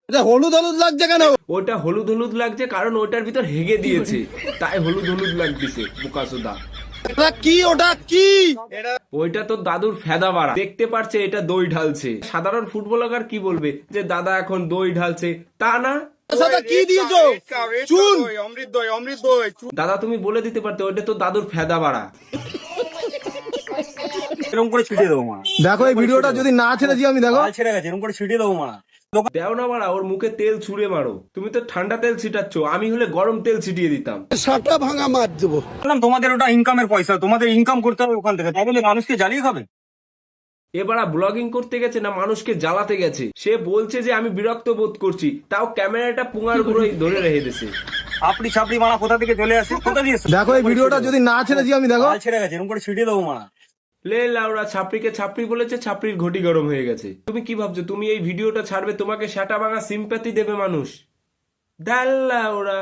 এটা হলুদ হলুদ লাগছে কেন? ওটা হলুদ হলুদ লাগছে কারণ ওটার ভিতর হেগে দিয়েছে, তাই হলুদ হলুদ লাগতেছে বোকাচোদা। ওটা কি? ওটা কি? ওইটা তো দাদুর ফেদা বাড়া, দেখতে পারছে এটা দই ঢালছে। সাধারণ ফুটবলার কি বলবে যে দাদা এখন দই ঢালছে, তা না। সাথে কি দিয়েছো? চুন। অমৃত দই, অমৃত দই। দাদা তুমি বলে দিতে পারতে ওইটা তো দাদুর ফেদা বাড়া। এরকম করে ছিটিয়ে দেবো মা। দেখো এই ভিডিওটা যদি না ছেড়েছি আমি, দেখো হাল ছেড়ে গেছে, এরকম করে ছিটিয়ে দেবো মা। দেও না বাড়া, ওর মুখে তেল ছুঁড়ে মারো। তুমি তো ঠান্ডা তেল ছিটাচ্ছ, আমি হলে গরম তেল ছিটিয়ে দিতাম। সাটা ভাঙা মার দেবো। বললাম তোমাদের ওটা ইনকামের পয়সা, তোমাদের ইনকাম করতে হবে ওখান থেকে, তাই বলে মানুষকে জ্বালিয়ে খাবে? এবারা ব্লগিং করতে গেছে না মানুষকে জ্বালাতে গেছে। সে বলছে যে আমি বিরক্ত বোধ করছি, তাও ক্যামেরাটা পুঙার গুঁড়োই ধরে রেখে দিছে। আপনি ছাপড়ি মারা কোথা থেকে চলে আসে, কোথা দিয়ে এসেছে? দেখো এই ভিডিওটা যদি না ছেড়েছি আমি, দেখো হাল ছেড়ে গেছে, এরকম করে ছিটিয়ে দেবো মা। লে লাউড়া, ছাপড়িকে ছাপড়ি বলেছে, ছাপড়ির ঘটি গরম হয়ে গেছে। তুমি কি ভাবছো তুমি এই ভিডিওটা ছাড়বে তোমাকে শাটা ভাঙা সিম্প্যাথি দেবে মানুষ? ডাল্লা ওরা